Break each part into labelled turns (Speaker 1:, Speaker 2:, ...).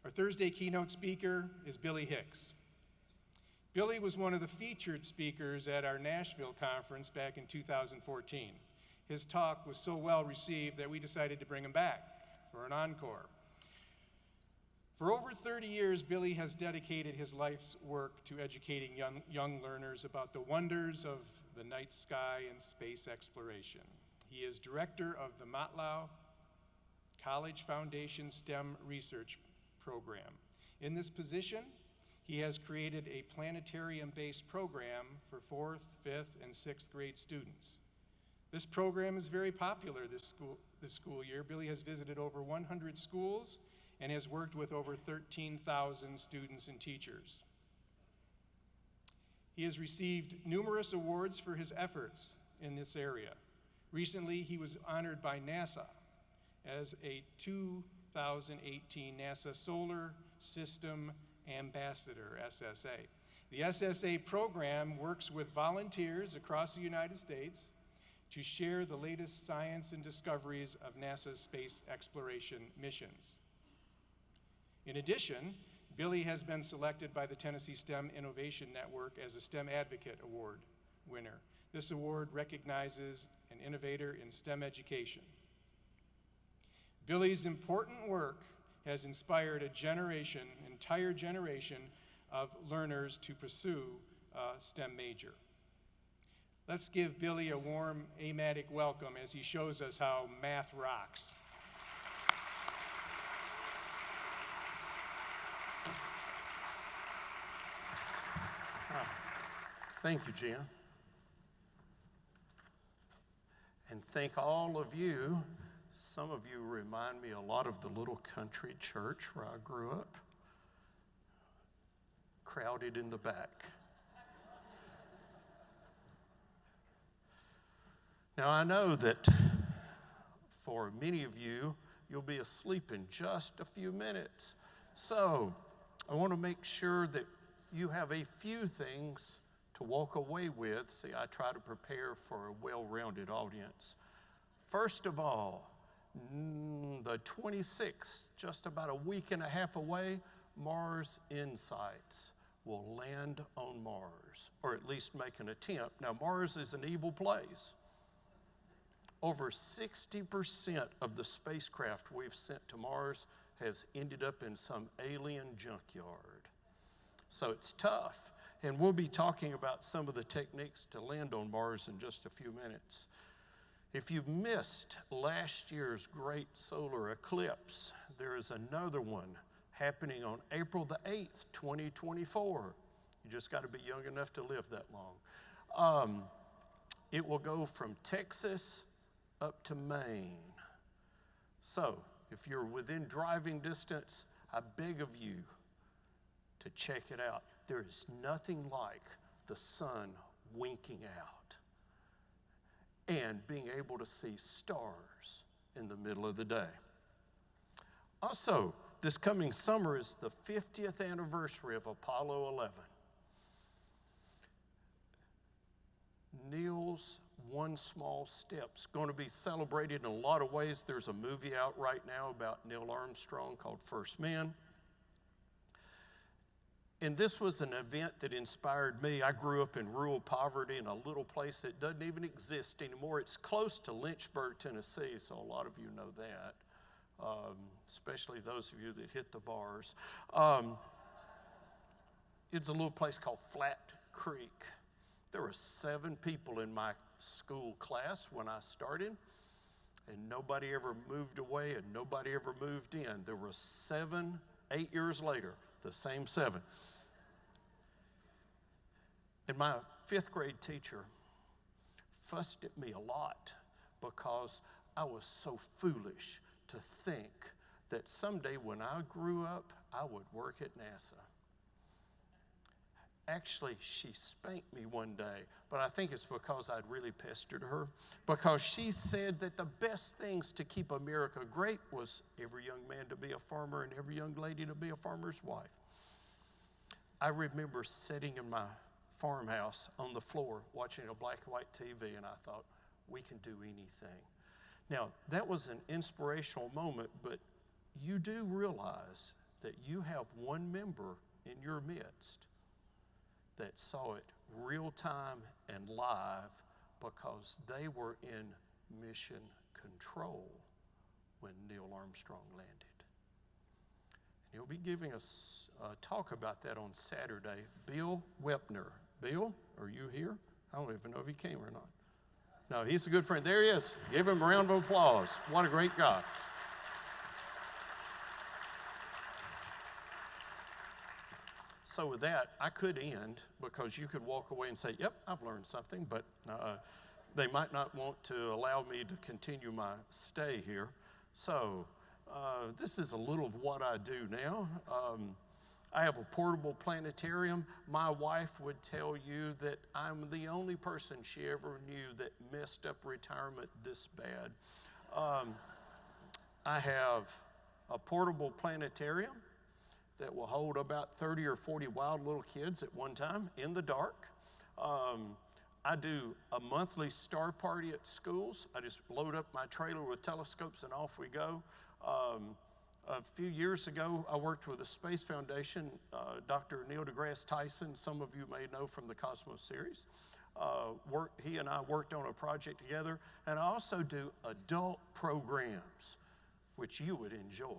Speaker 1: Our Thursday keynote speaker is Billy Hicks. Billy was one of the featured speakers at our Nashville conference back in 2014. His talk was so well received that we decided to bring him back for an encore. For over 30 years, Billy has dedicated his life's work to educating young learners about the wonders of the night sky and space exploration. He is director of the Matlau College Foundation STEM Research Program. In this position, he has created a planetarium-based program for 4th, 5th, and 6th grade students. This program is very popular this school year. Billy has visited over 100 schools and has worked with over 13,000 students and teachers. He has received numerous awards for his efforts in this area. Recently, he was honored by NASA as a 2018 NASA Solar System Ambassador, SSA. The SSA program works with volunteers across the United States to share the latest science and discoveries of NASA's space exploration missions. In addition, Billy has been selected by the Tennessee STEM Innovation Network as a STEM Advocate Award winner. This award recognizes an innovator in STEM education. Billy's important work has inspired an entire generation of learners to pursue a STEM major. Let's give Billy a warm amatic welcome as he shows us how math rocks.
Speaker 2: Thank you, Jen. And thank all of you. Some of you remind me a lot of the little country church where I grew up, crowded in the back. Now, I know that for many of you, you'll be asleep in just a few minutes. So I want to make sure that you have a few things to walk away with. See, I try to prepare for a well-rounded audience. First of all, the 26th, just about a week and a half away, Mars Insights will land on Mars, or at least make an attempt. Now, Mars is an evil place. Over 60% of the spacecraft we've sent to Mars has ended up in some alien junkyard. So it's tough. And we'll be talking about some of the techniques to land on Mars in just a few minutes. If you missed last year's great solar eclipse, there is another one happening on April the 8th, 2024. You just got to be young enough to live that long. It will go from Texas up to Maine. So if you're within driving distance, I beg of you to check it out. There is nothing like the sun winking out and being able to see stars in the middle of the day. Also, this coming summer is the 50th anniversary of Apollo 11. Neil's One Small Step's going to be celebrated in a lot of ways. There's a movie out right now about Neil Armstrong called First Man. And this was an event that inspired me. I grew up in rural poverty in a little place that doesn't even exist anymore. It's close to Lynchburg, Tennessee, so a lot of you know that, especially those of you that hit the bars. It's a little place called Flat Creek. There were 7 people in my school class when I started, and nobody ever moved away and nobody ever moved in. There were 8 years later, the same 7. And my 5th grade teacher fussed at me a lot because I was so foolish to think that someday when I grew up, I would work at NASA. Actually, she spanked me one day, but I think it's because I'd really pestered her, because she said that the best things to keep America great was every young man to be a farmer and every young lady to be a farmer's wife. I remember sitting in my farmhouse on the floor watching a black and white TV, and I thought, we can do anything. Now, that was an inspirational moment, but you do realize that you have one member in your midst that saw it real time and live because they were in mission control when Neil Armstrong landed. And he'll be giving us a talk about that on Saturday. Bill Wepner. Bill, are you here? I don't even know if he came or not. No, he's a good friend. There he is. Give him a round of applause. What a great guy. So with that, I could end because you could walk away and say, yep, I've learned something, but they might not want to allow me to continue my stay here. So this is a little of what I do now. I have a portable planetarium. My wife would tell you that I'm the only person she ever knew that messed up retirement this bad. I have a portable planetarium that will hold about 30 or 40 wild little kids at one time in the dark. I do a monthly star party at schools. I just load up my trailer with telescopes and off we go. A few years ago, I worked with the Space Foundation, Dr. Neil deGrasse Tyson, some of you may know from the Cosmos series. He and I worked on a project together, and I also do adult programs, which you would enjoy.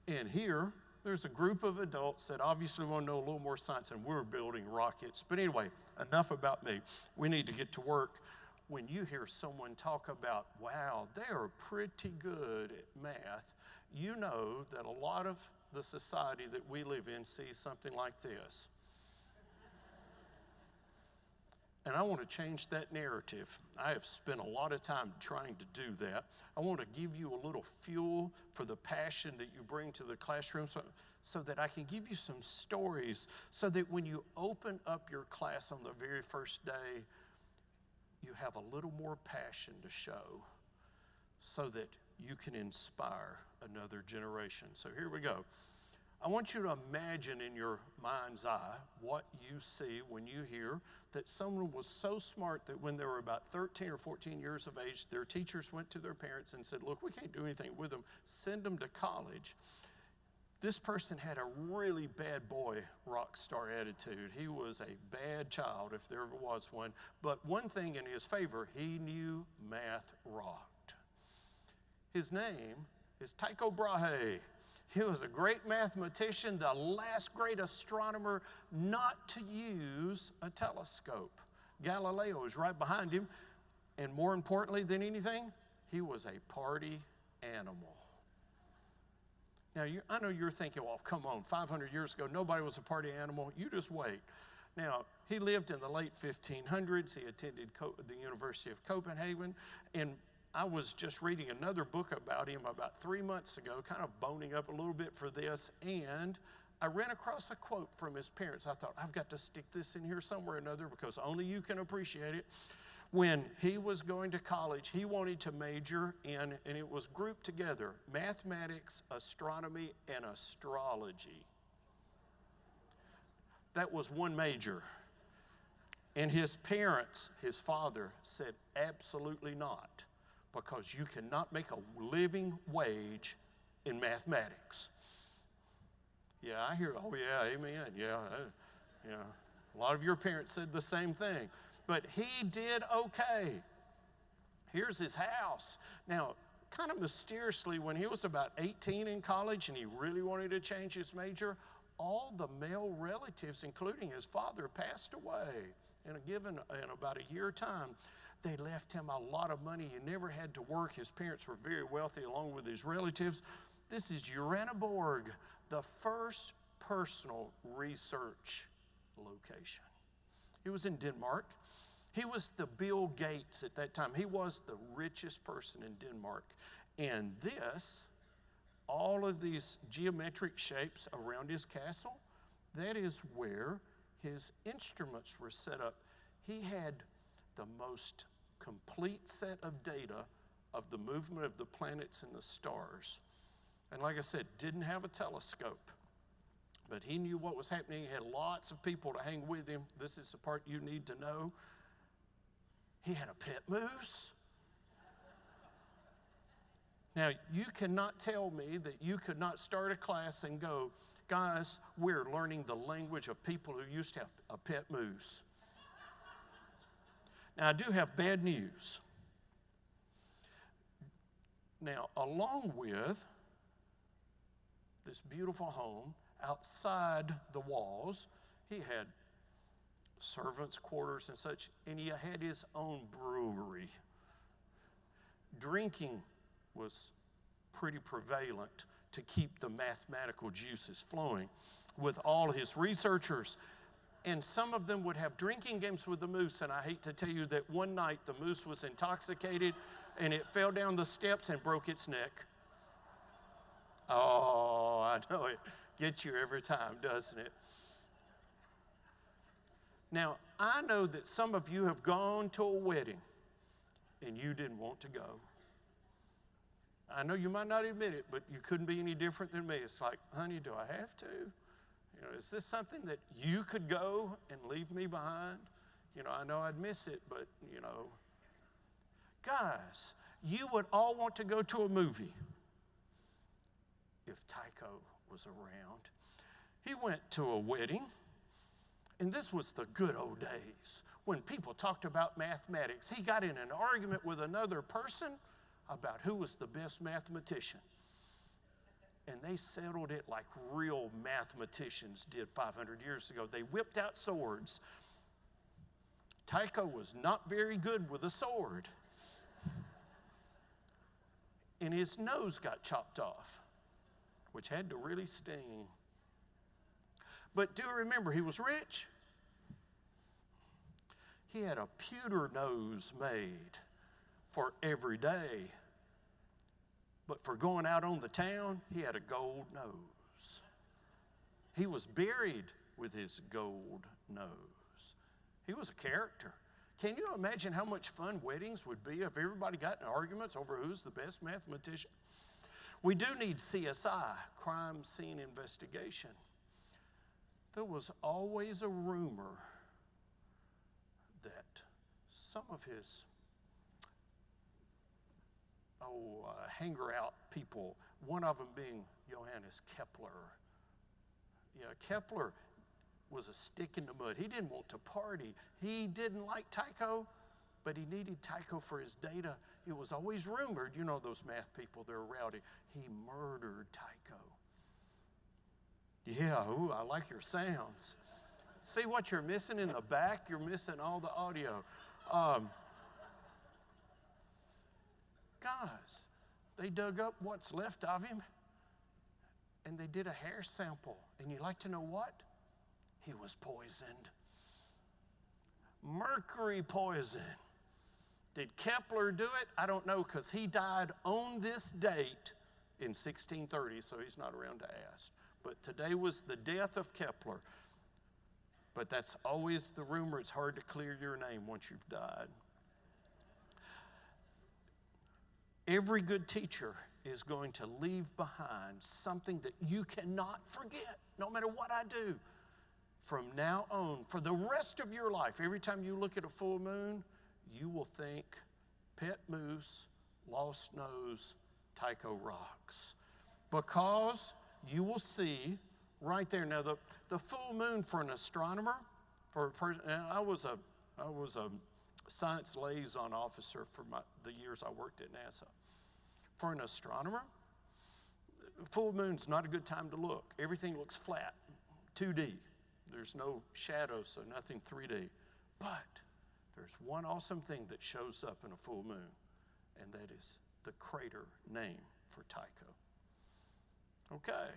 Speaker 2: And here, there's a group of adults that obviously want to know a little more science, and we're building rockets. But anyway, enough about me. We need to get to work. When you hear someone talk about, wow, they are pretty good at math, you know that a lot of the society that we live in sees something like this. And I want to change that narrative. I have spent a lot of time trying to do that. I want to give you a little fuel for the passion that you bring to the classroom so that I can give you some stories so that when you open up your class on the very first day, you have a little more passion to show so that you can inspire another generation. So here we go. I want you to imagine in your mind's eye what you see when you hear that someone was so smart that when they were about 13 or 14 years of age, their teachers went to their parents and said, look, we can't do anything with them. Send them to college. This person had a really bad boy rock star attitude. He was a bad child, if there ever was one. But one thing in his favor, he knew math rocked. His name is Tycho Brahe. He was a great mathematician, the last great astronomer not to use a telescope. Galileo is right behind him. And more importantly than anything, he was a party animal. Now, I know you're thinking, well, come on, 500 years ago, nobody was a party animal. You just wait. Now, he lived in the late 1500s. He attended the University of Copenhagen. And I was just reading another book about him about 3 months ago, kind of boning up a little bit for this. And I ran across a quote from his parents. I thought, I've got to stick this in here somewhere or another because only you can appreciate it. When he was going to college, he wanted to major in, and it was grouped together, mathematics, astronomy, and astrology. That was one major. And his parents, his father, said absolutely not, because you cannot make a living wage in mathematics. Yeah, I hear, oh yeah, amen, yeah. A lot of your parents said the same thing. But he did okay. Here's his house. Now, kind of mysteriously, when he was about 18 in college and he really wanted to change his major, all the male relatives, including his father, passed away in about a year time. They left him a lot of money. He never had to work. His parents were very wealthy along with his relatives. This is Uraniborg, the first personal research location. He was in Denmark. He was the Bill Gates at that time. He was the richest person in Denmark. And all of these geometric shapes around his castle, that is where his instruments were set up. He had the most complete set of data of the movement of the planets and the stars. And like I said, didn't have a telescope. But he knew what was happening. He had lots of people to hang with him. This is the part you need to know. He had a pet moose. Now, you cannot tell me that you could not start a class and go, guys, we're learning the language of people who used to have a pet moose. Now, I do have bad news. Now, along with this beautiful home, outside the walls, he had servants' quarters and such, and he had his own brewery. Drinking was pretty prevalent to keep the mathematical juices flowing with all his researchers. And some of them would have drinking games with the moose, and I hate to tell you that one night the moose was intoxicated and it fell down the steps and broke its neck. Oh, I know it gets you every time, doesn't it? Now, I know that some of you have gone to a wedding and you didn't want to go. I know you might not admit it, but you couldn't be any different than me. It's like, honey, do I have to? You know, is this something that you could go and leave me behind? You know, I know I'd miss it, but, you know. Guys, you would all want to go to a movie if Tycho was around. He went to a wedding, and this was the good old days when people talked about mathematics. He got in an argument with another person about who was the best mathematician. And they settled it like real mathematicians did 500 years ago. They whipped out swords. Tycho was not very good with a sword. And his nose got chopped off, which had to really sting. But do remember, he was rich. He had a pewter nose made for every day. But for going out on the town, he had a gold nose. He was buried with his gold nose. He was a character. Can you imagine how much fun weddings would be if everybody got in arguments over who's the best mathematician? We do need CSI, crime scene investigation. There was always a rumor that some of his hanger-out people, one of them being Johannes Kepler. Yeah, Kepler was a stick in the mud. He didn't want to party. He didn't like Tycho, but he needed Tycho for his data. It was always rumored, you know those math people, they're rowdy. He murdered Tycho. Yeah, ooh, I like your sounds. See what you're missing in the back? You're missing all the audio. Guys, they dug up what's left of him, and they did a hair sample. And you like to know what? He was poisoned. Mercury poison. Did Kepler do it? I don't know, because he died on this date in 1630, so he's not around to ask. But today was the death of Kepler. But that's always the rumor. It's hard to clear your name once you've died. Every good teacher is going to leave behind something that you cannot forget, no matter what I do. From now on, for the rest of your life, every time you look at a full moon, you will think pet moose, lost nose, Tycho rocks. Because you will see right there. Now, the full moon for an astronomer, for a person, and I was a science liaison officer for the years I worked at NASA. For an astronomer, full moon's not a good time to look. Everything looks flat, 2D. There's no shadows, so nothing 3D. But there's one awesome thing that shows up in a full moon, and that is the crater name for Tycho. Okay.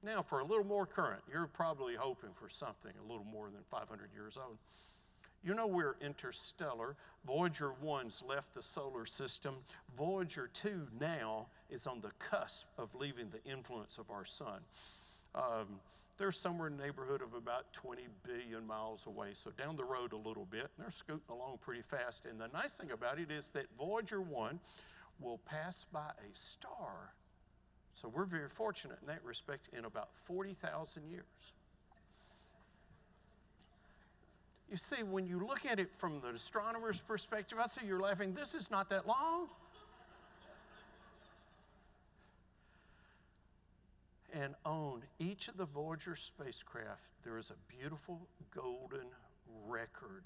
Speaker 2: Now, for a little more current, you're probably hoping for something a little more than 500 years old. You know we're interstellar. Voyager 1's left the solar system. Voyager 2 now is on the cusp of leaving the influence of our sun. They're somewhere in the neighborhood of about 20 billion miles away, so down the road a little bit, and they're scooting along pretty fast. And the nice thing about it is that Voyager 1 will pass by a star. So we're very fortunate in that respect in about 40,000 years. You see, when you look at it from the astronomer's perspective, I see you're laughing. This is not that long. And on each of the Voyager spacecraft, there is a beautiful golden record.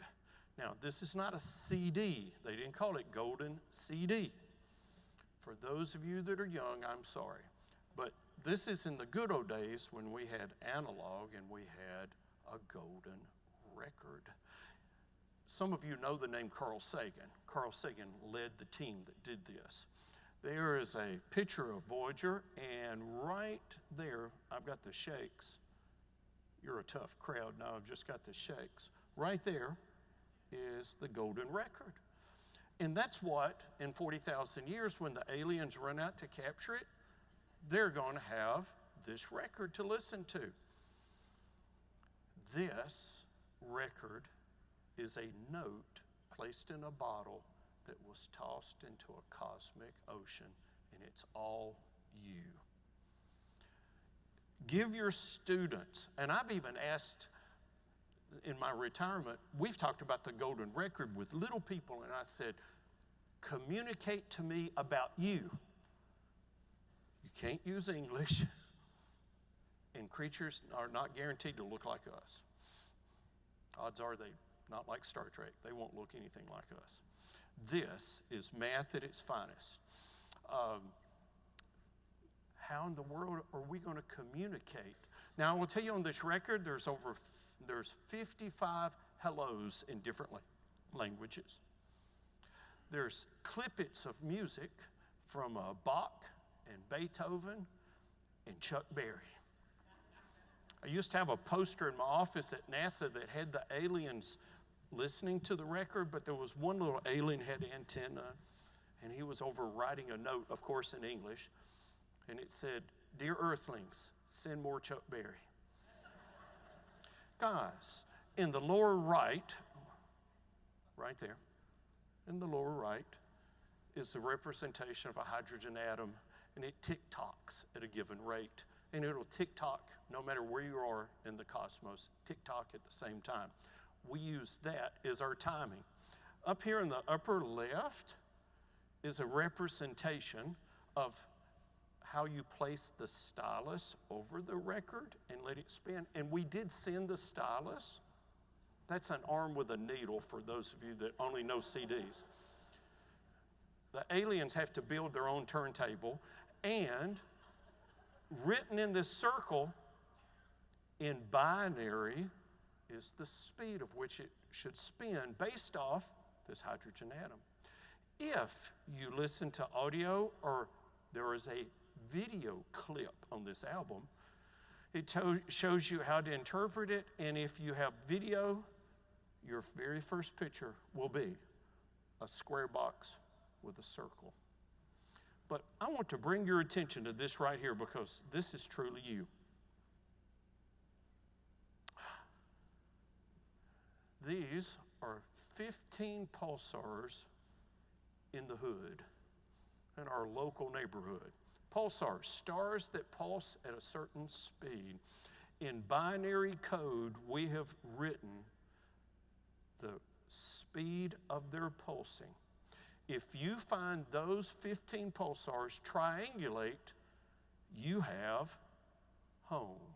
Speaker 2: Now, this is not a CD. They didn't call it golden CD. For those of you that are young, I'm sorry. But this is in the good old days when we had analog and we had a golden record. Some of you know the name Carl Sagan. Carl Sagan led the team that did this. There is a picture of Voyager, and right there, I've got the shakes. You're a tough crowd now, I've just got the shakes. Right there is the golden record. And that's what, in 40,000 years, when the aliens run out to capture it, they're going to have this record to listen to. This record is a note placed in a bottle that was tossed into a cosmic ocean, and it's all you. Give your students, and I've even asked in my retirement, we've talked about the golden record with little people, and I said, communicate to me about you. You can't use English, and creatures are not guaranteed to look like us. Odds are they not like Star Trek. They won't look anything like us. This is math at its finest. How in the world are we going to communicate? Now, I will tell you on this record, there's 55 hellos in different languages. There's clippets of music from Bach and Beethoven and Chuck Berry. I used to have a poster in my office at NASA that had the aliens listening to the record, but there was one little alien had antenna, and he was over writing a note, of course, in English, and it said, "Dear Earthlings, send more Chuck Berry." Guys, in the lower right there, in the lower right, is the representation of a hydrogen atom, and it tick-tocks at a given rate. And it'll tick-tock no matter where you are in the cosmos, tick-tock at the same time. We use that as our timing. Up here in the upper left is a representation of how you place the stylus over the record and let it spin. And we did send the stylus. That's an arm with a needle for those of you that only know CDs. The aliens have to build their own turntable, and written in this circle in binary is the speed of which it should spin based off this hydrogen atom. If you listen to audio, or there is a video clip on this album, it shows you how to interpret it, and if you have video, your very first picture will be a square box with a circle. But I want to bring your attention to this right here, because this is truly you. These are 15 pulsars in the hood in our local neighborhood. Pulsars, stars that pulse at a certain speed. In binary code, we have written the speed of their pulsing. If you find those 15 pulsars, triangulate, you have home.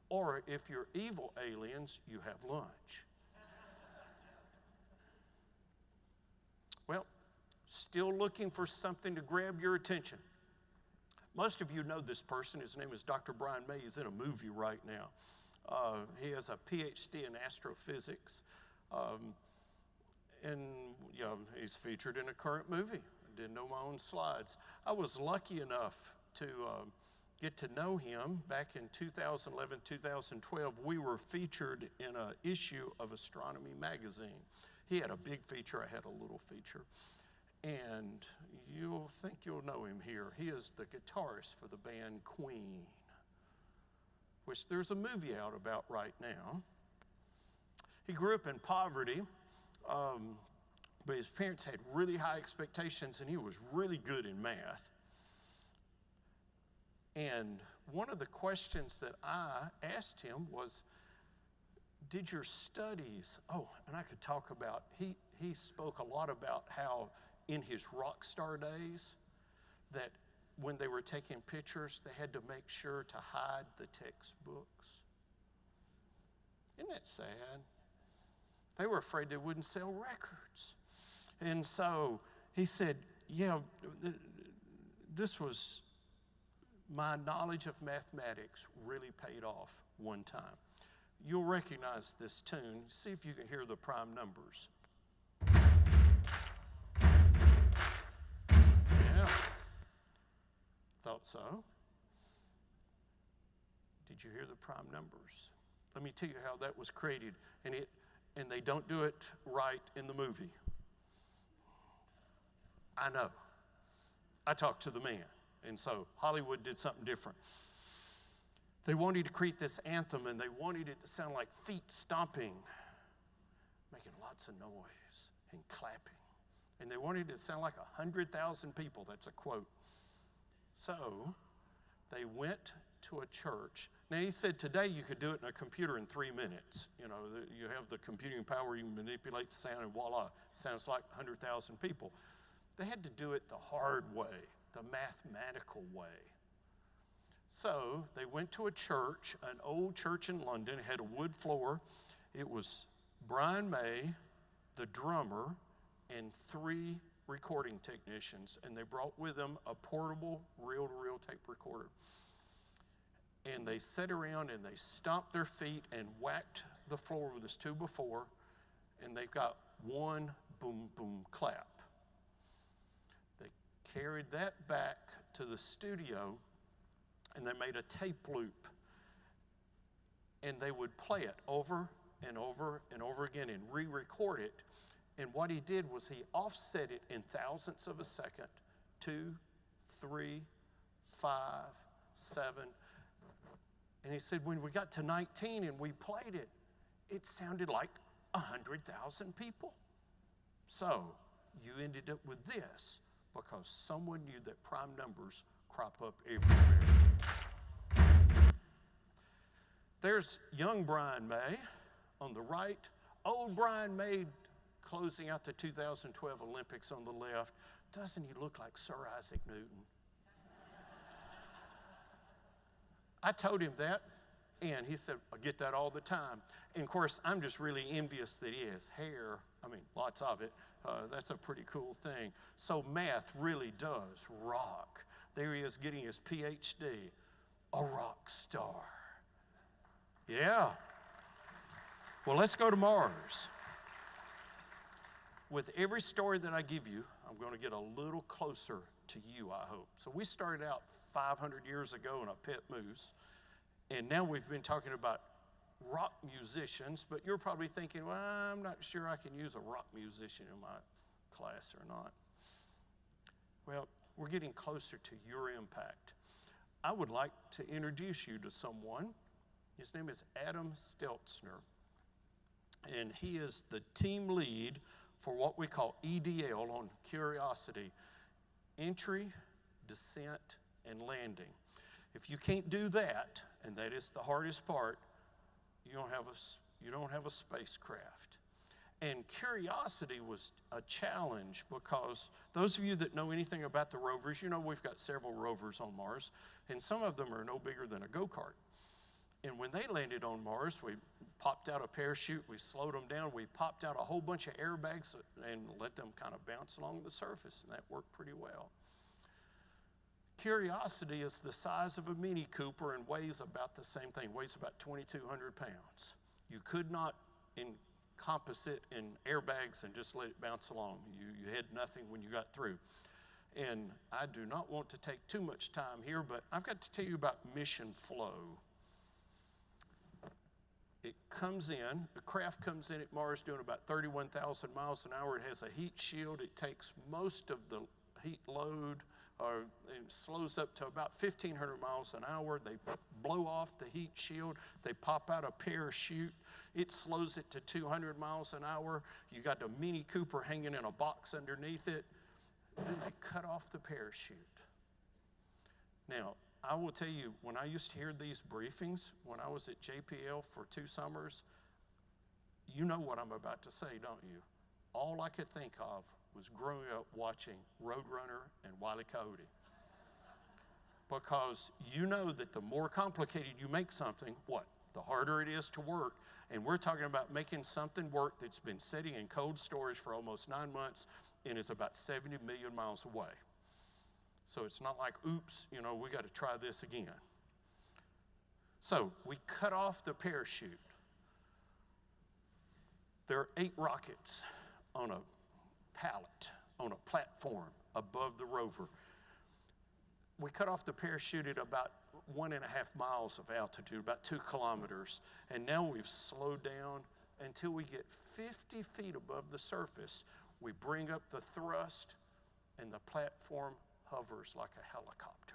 Speaker 2: Or if you're evil aliens, you have lunch. Well, still looking for something to grab your attention. Most of you know this person. His name is Dr. Brian May. He's in a movie right now. He has a PhD in astrophysics. And he's featured in a current movie. I didn't know my own slides. I was lucky enough to get to know him back in 2011, 2012. We were featured in an issue of Astronomy magazine. He had a big feature, I had a little feature. And you'll think you'll know him here. He is the guitarist for the band Queen, which there's a movie out about right now. He grew up in poverty. But his parents had really high expectations, and he was really good in math. And one of the questions that I asked him was, did your studies, and I could talk about, he spoke a lot about how in his rock star days that when they were taking pictures, they had to make sure to hide the textbooks. Isn't that sad? They were afraid they wouldn't sell records. And so he said, yeah, this was, my knowledge of mathematics really paid off one time. You'll recognize this tune. See if you can hear the prime numbers. Yeah, thought so. Did you hear the prime numbers? Let me tell you how that was created. And they don't do it right in the movie. I know. I talked to the man. And so Hollywood did something different. They wanted to create this anthem, and they wanted it to sound like feet stomping, making lots of noise and clapping. And they wanted it to sound like 100,000 people. That's a quote. So they went to a church. Now, he said today you could do it in a computer in 3 minutes. You know, you have the computing power, you can manipulate the sound, and voila, sounds like 100,000 people. They had to do it the hard way, the mathematical way. So they went to a church, an old church in London. It had a wood floor. It was Brian May, the drummer, and 3 recording technicians. And they brought with them a portable reel-to-reel tape recorder. And they sat around and they stomped their feet and whacked the floor with this 2x4. And they got one boom, boom, clap. They carried that back to the studio, and they made a tape loop, and they would play it over and over and over again and re-record it. And what he did was he offset it in thousandths of a second, 2, 3, 5, 7. And he said, when we got to 19 and we played it, it sounded like 100,000 people. So you ended up with this because someone knew that prime numbers crop up everywhere. There's young Brian May on the right, old Brian May closing out the 2012 Olympics on the left. Doesn't he look like Sir Isaac Newton? I told him that, and he said, I get that all the time. And of course, I'm just really envious that he has hair. I mean, lots of it. That's a pretty cool thing. So math really does rock. There he is getting his PhD, a rock star. Yeah. Well, let's go to Mars. With every story that I give you, I'm going to get a little closer to you, I hope. So we started out 500 years ago in a pet moose, and now we've been talking about rock musicians, but you're probably thinking, well, I'm not sure I can use a rock musician in my class or not. Well, we're getting closer to your impact. I would like to introduce you to someone. His name is Adam Steltzner, and he is the team lead for what we call EDL on Curiosity, Entry, Descent, and Landing. If you can't do that, and that is the hardest part, you don't have a spacecraft. And Curiosity was a challenge because those of you that know anything about the rovers, you know we've got several rovers on Mars, and some of them are no bigger than a go-kart. And when they landed on Mars, we popped out a parachute, we slowed them down, we popped out a whole bunch of airbags and let them kind of bounce along the surface, and that worked pretty well. Curiosity is the size of a Mini Cooper and weighs about the same thing, weighs about 2,200 pounds. You could not encompass it in airbags and just let it bounce along. You had nothing when you got through. And I do not want to take too much time here, but I've got to tell you about mission flow. It comes in, the craft comes in at Mars doing about 31,000 miles an hour. It has a heat shield. It takes most of the heat load, it slows up to about 1,500 miles an hour. They blow off the heat shield. They pop out a parachute. It slows it to 200 miles an hour. You got the Mini Cooper hanging in a box underneath it. Then they cut off the parachute. Now, I will tell you, when I used to hear these briefings, when I was at JPL for 2 summers, you know what I'm about to say, don't you? All I could think of was growing up watching Roadrunner and Wile E. Coyote. because you know that the more complicated you make something, what? The harder it is to work. And we're talking about making something work that's been sitting in cold storage for almost 9 months and is about 70 million miles away. So it's not like, oops, we got to try this again. So we cut off the parachute. There are 8 rockets on a pallet, on a platform above the rover. We cut off the parachute at about 1.5 miles of altitude, about 2 kilometers. And now we've slowed down until we get 50 feet above the surface. We bring up the thrust, and the platform hovers like a helicopter.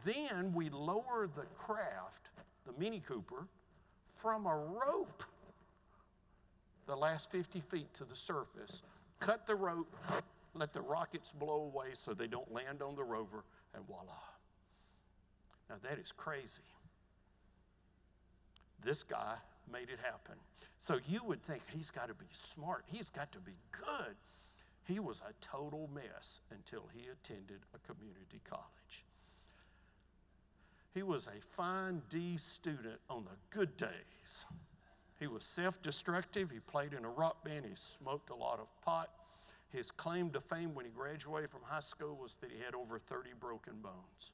Speaker 2: Then we lower the craft, the Mini Cooper, from a rope the last 50 feet to the surface, cut the rope, let the rockets blow away so they don't land on the rover, and voila. Now that is crazy. This guy made it happen. So you would think he's got to be smart. He's got to be good. He was a total mess until he attended a community college. He was a fine D student on the good days. He was self-destructive. He played in a rock band. He smoked a lot of pot. His claim to fame when he graduated from high school was that he had over 30 broken bones.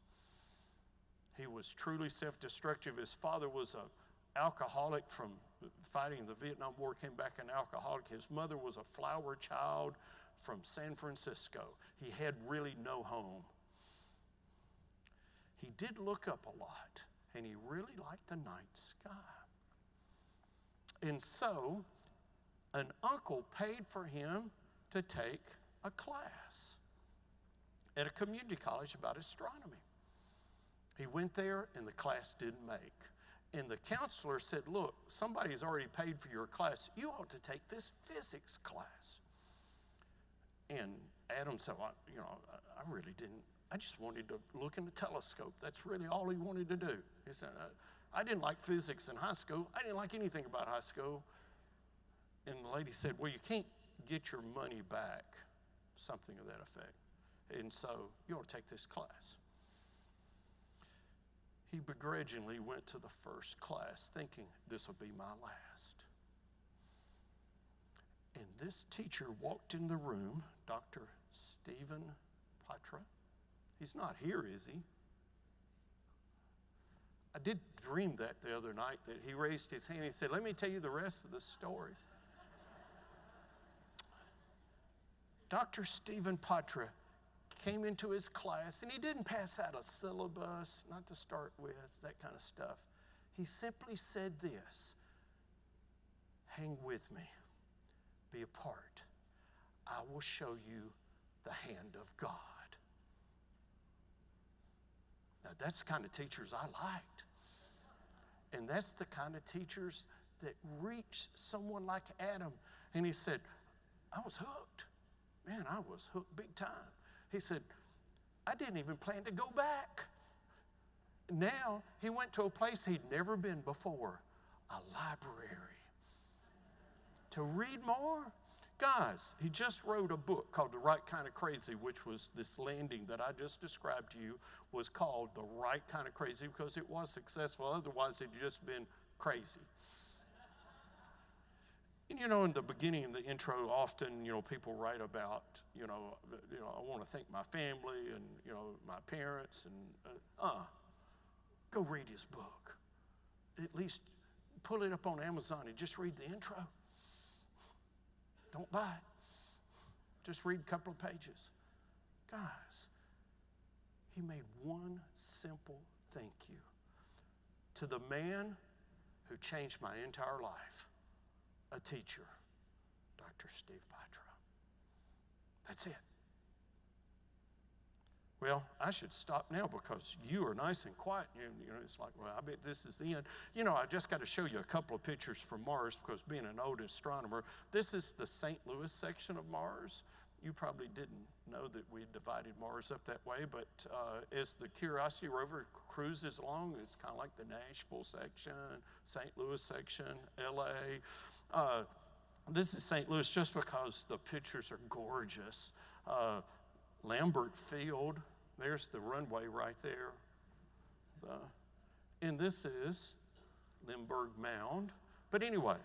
Speaker 2: He was truly self-destructive. His father was an alcoholic from fighting the Vietnam War, came back an alcoholic. His mother was a flower child from San Francisco. He had really no home. He did look up a lot, and he really liked the night sky. And so, an uncle paid for him to take a class at a community college about astronomy. He went there, and the class didn't make. And the counselor said, look, somebody's already paid for your class. You ought to take this physics class. And Adam said, well, I really didn't. I just wanted to look in the telescope. That's really all he wanted to do. He said, I didn't like physics in high school. I didn't like anything about high school. And the lady said, well, you can't get your money back, something of that effect. And so you ought to take this class. He begrudgingly went to the first class thinking this would be my last. And this teacher walked in the room, Dr. Stephen Prata. He's not here, is he? I did dream that the other night, that he raised his hand and he said, let me tell you the rest of the story. Dr. Stephen Prata came into his class, and he didn't pass out a syllabus, not to start with, that kind of stuff. He simply said this, hang with me, be a part. I will show you the hand of God. Now, that's the kind of teachers I liked. And that's the kind of teachers that reached someone like Adam. And he said, I was hooked. Man, I was hooked big time. He said, I didn't even plan to go back. Now, he went to a place he'd never been before, a library, to read more. Guys, he just wrote a book called The Right Kind of Crazy, which was this landing that I just described to you, was called The Right Kind of Crazy because it was successful. Otherwise, it'd just been crazy. And in the beginning, in the intro, often, people write about, I want to thank my family and, my parents and, go read his book. At least pull it up on Amazon and just read the intro. Don't buy it. Just read a couple of pages. Guys, he made one simple thank you to the man who changed my entire life. A teacher, Dr. Steve Prata. That's it. Well, I should stop now because you are nice and quiet. It's like, well, I bet this is the end. I just got to show you a couple of pictures from Mars because being an old astronomer, this is the St. Louis section of Mars. You probably didn't know that we divided Mars up that way, but as the Curiosity rover cruises along, it's kind of like the Nashville section, St. Louis section, LA. This is St. Louis just because the pictures are gorgeous. Lambert Field, there's the runway right there. and this is Limburg Mound. But anyway,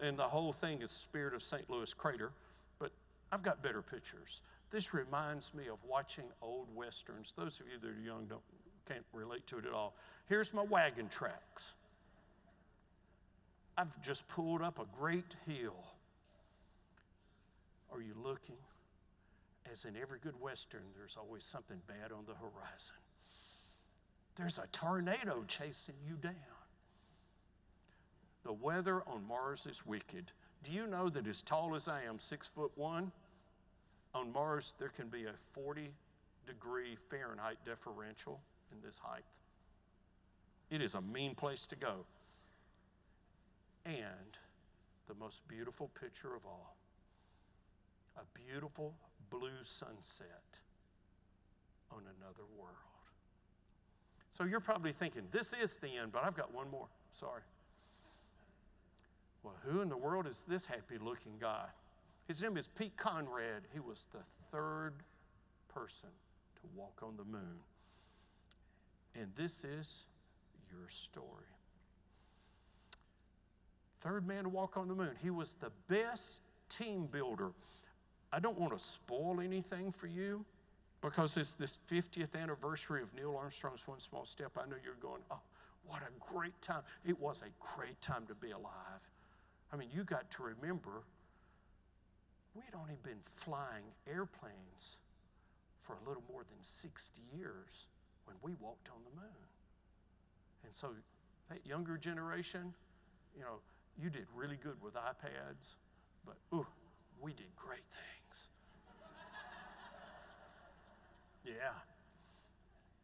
Speaker 2: and the whole thing is Spirit of St. Louis Crater, but I've got better pictures. This reminds me of watching old Westerns. Those of you that are young can't relate to it at all. Here's my wagon tracks. I've just pulled up a great hill. Are you looking? As in every good Western, there's always something bad on the horizon. There's a tornado chasing you down. The weather on Mars is wicked. Do you know that as tall as I am, 6'1", on Mars there can be a 40-degree Fahrenheit differential in this height? It is a mean place to go. And the most beautiful picture of all, a beautiful blue sunset on another world. So you're probably thinking, this is the end, but I've got one more. Sorry. Well, who in the world is this happy-looking guy? His name is Pete Conrad. He was the third person to walk on the moon. And this is your story. Third man to walk on the moon. He was the best team builder. I don't want to spoil anything for you because it's this 50th anniversary of Neil Armstrong's One Small Step. I know you're going, oh, what a great time. It was a great time to be alive. I mean, you got to remember, we'd only been flying airplanes for a little more than 60 years when we walked on the moon. And so that younger generation, you know, you did really good with iPads, but ooh, we did great things. Yeah.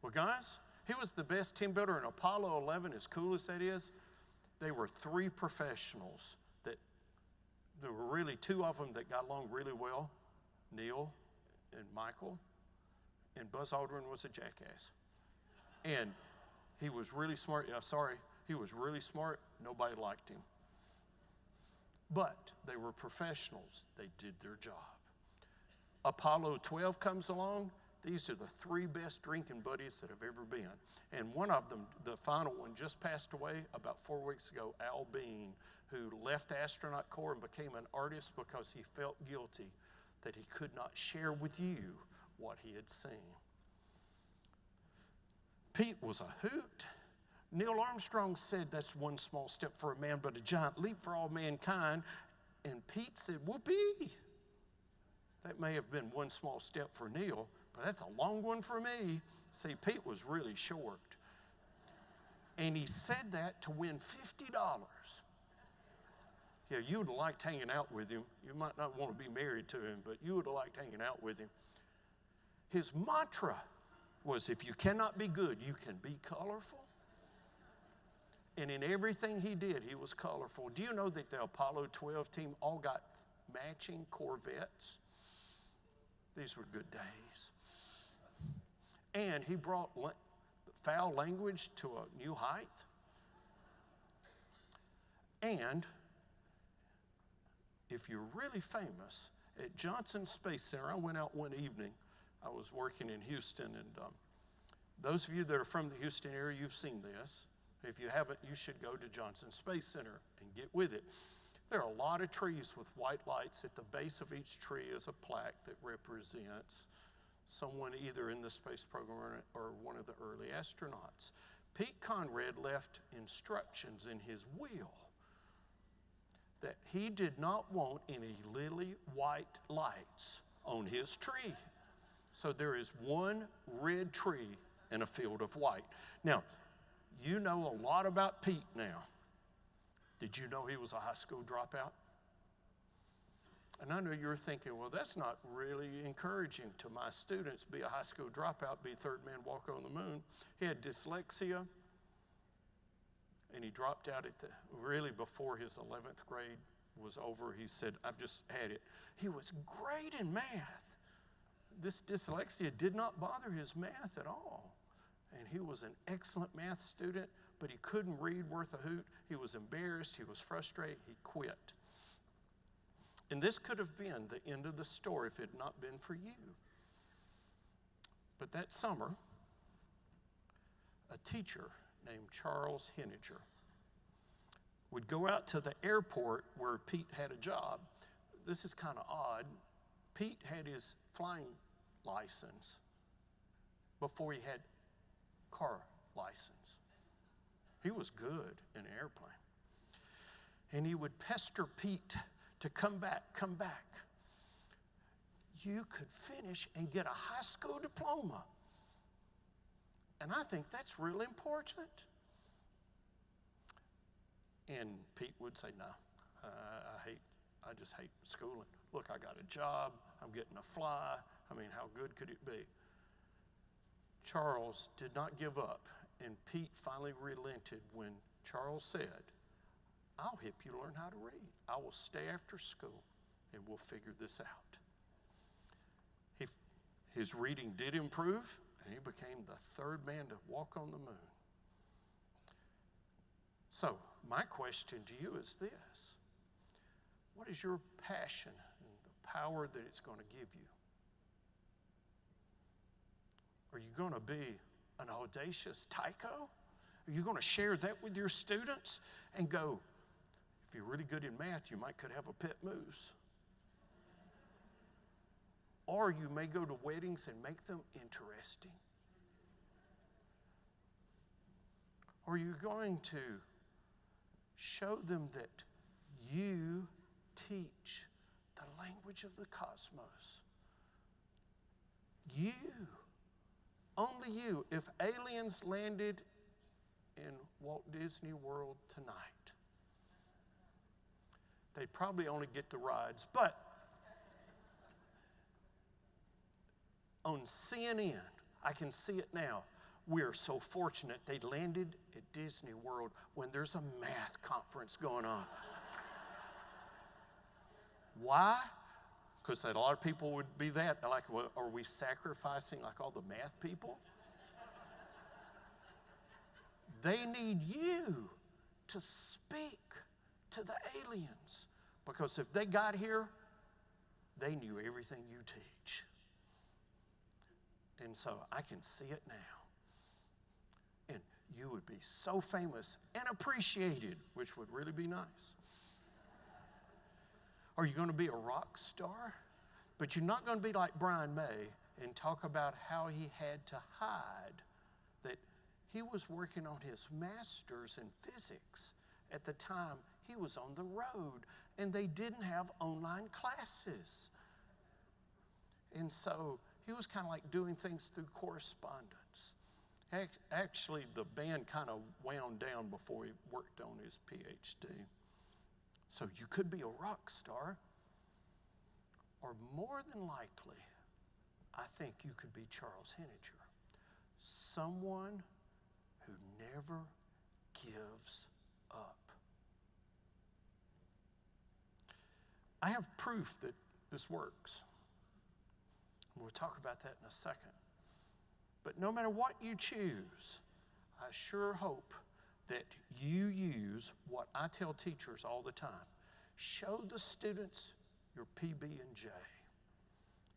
Speaker 2: Well, guys, he was the best team builder in Apollo 11, as cool as that is. They were three professionals that there were really two of them that got along really well, Neil and Michael, and Buzz Aldrin was a jackass. And he was really smart. Yeah, sorry, he was really smart. Nobody liked him. But they were professionals. They did their job. Apollo 12 comes along. These are the three best drinking buddies that have ever been. And one of them, the final one, just passed away about 4 weeks ago, Al Bean, who left the astronaut corps and became an artist because he felt guilty that he could not share with you what he had seen. Pete was a hoot. Neil Armstrong said that's one small step for a man, but a giant leap for all mankind. And Pete said, whoopee. That may have been one small step for Neil, but that's a long one for me. See, Pete was really short. And he said that to win $50. Yeah, you would have liked hanging out with him. You might not want to be married to him, but you would have liked hanging out with him. His mantra was, if you cannot be good, you can be colorful. And in everything he did, he was colorful. Do you know that the Apollo 12 team all got matching Corvettes? These were good days. And he brought foul language to a new height. And if you're really famous, at Johnson Space Center, I went out one evening. I was working in Houston, and those of you that are from the Houston area, you've seen this. If you haven't, you should go to Johnson Space Center and get with it. There are a lot of trees with white lights. At the base of each tree is a plaque that represents someone either in the space program or one of the early astronauts. Pete Conrad left instructions in his will that he did not want any lily white lights on his tree. So there is one red tree in a field of white. Now, you know a lot about Pete now. Did you know he was a high school dropout? And I know you're thinking, well, that's not really encouraging to my students. Be a high school dropout, be third man walker on the moon. He had dyslexia, and he dropped out really before his 11th grade was over. He said, I've just had it. He was great in math. This dyslexia did not bother his math at all. And he was an excellent math student, but he couldn't read worth a hoot. He was embarrassed. He was frustrated. He quit. And this could have been the end of the story if it had not been for you. But that summer, a teacher named Charles Henniger would go out to the airport where Pete had a job. This is kind of odd. Pete had his flying license before he had car license. He was good in an airplane. And he would pester Pete to come back, come back. You could finish and get a high school diploma. And I think that's really important. And Pete would say, no, I just hate schooling. Look, I got a job, I'm getting a fly. I mean, how good could it be? Charles did not give up, and Pete finally relented when Charles said, I'll help you learn how to read. I will stay after school, and we'll figure this out. His reading did improve, and he became the third man to walk on the moon. So, my question to you is this. What is your passion and the power that it's going to give you? Are you going to be an audacious Tycho? Are you going to share that with your students and go, if you're really good in math, you could have a pet moose? Or you may go to weddings and make them interesting. Or are you going to show them that you teach the language of the cosmos? You, only you. If aliens landed in Walt Disney World tonight, they'd probably only get the rides, but on CNN, I can see it now. We're so fortunate they landed at Disney World when there's a math conference going on. Why? Because a lot of people would be that. Like, well, are we sacrificing like all the math people? They need you to speak to the aliens. Because if they got here, they knew everything you teach. And so I can see it now. And you would be so famous and appreciated, which would really be nice. Are you going to be a rock star? But you're not going to be like Brian May and talk about how he had to hide that he was working on his master's in physics at the time he was on the road, and they didn't have online classes. And so he was kind of like doing things through correspondence. Actually, the band kind of wound down before he worked on his PhD. So you could be a rock star, or more than likely, I think you could be Charles Henniger, someone who never gives up. I have proof that this works. We'll talk about that in a second. But no matter what you choose, I sure hope that you use what I tell teachers all the time. Show the students your PB and J.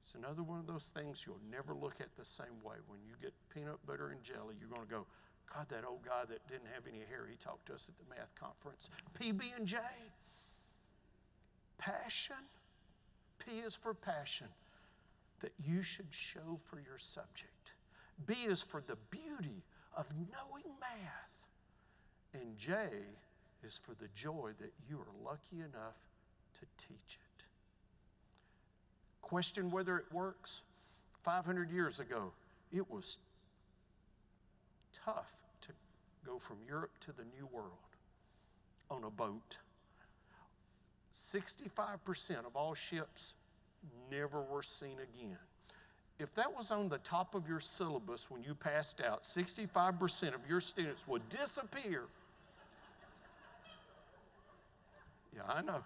Speaker 2: It's another one of those things you'll never look at the same way. When you get peanut butter and jelly, you're going to go, God, that old guy that didn't have any hair, he talked to us at the math conference. PB and J. Passion. P is for passion, that you should show for your subject. B is for the beauty of knowing math. And J is for the joy that you are lucky enough to teach it. Question whether it works? 500 years ago, it was tough to go from Europe to the New World on a boat. 65% of all ships never were seen again. If that was on the top of your syllabus when you passed out, 65% of your students would disappear. Yeah, I know.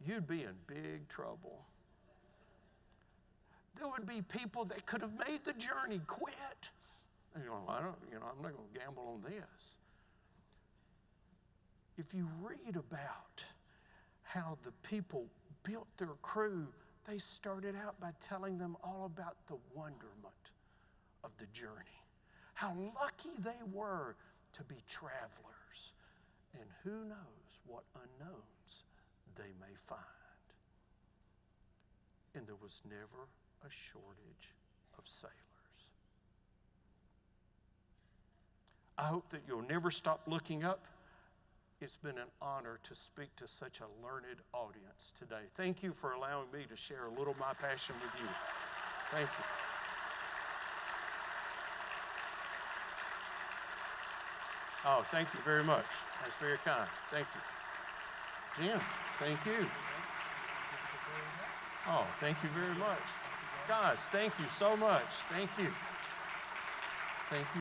Speaker 2: You'd be in big trouble. There would be people that could have made the journey quit. I'm not going to gamble on this. If you read about how the people built their crew, they started out by telling them all about the wonderment of the journey, how lucky they were to be travelers. And who knows what unknowns they may find. And there was never a shortage of sailors. I hope that you'll never stop looking up. It's been an honor to speak to such a learned audience today. Thank you for allowing me to share a little of my passion with you. Thank you. Oh, thank you very much. That's very kind. Thank you. Jim, thank you. Oh, thank you very much. Guys, thank you so much. Thank you. Thank you.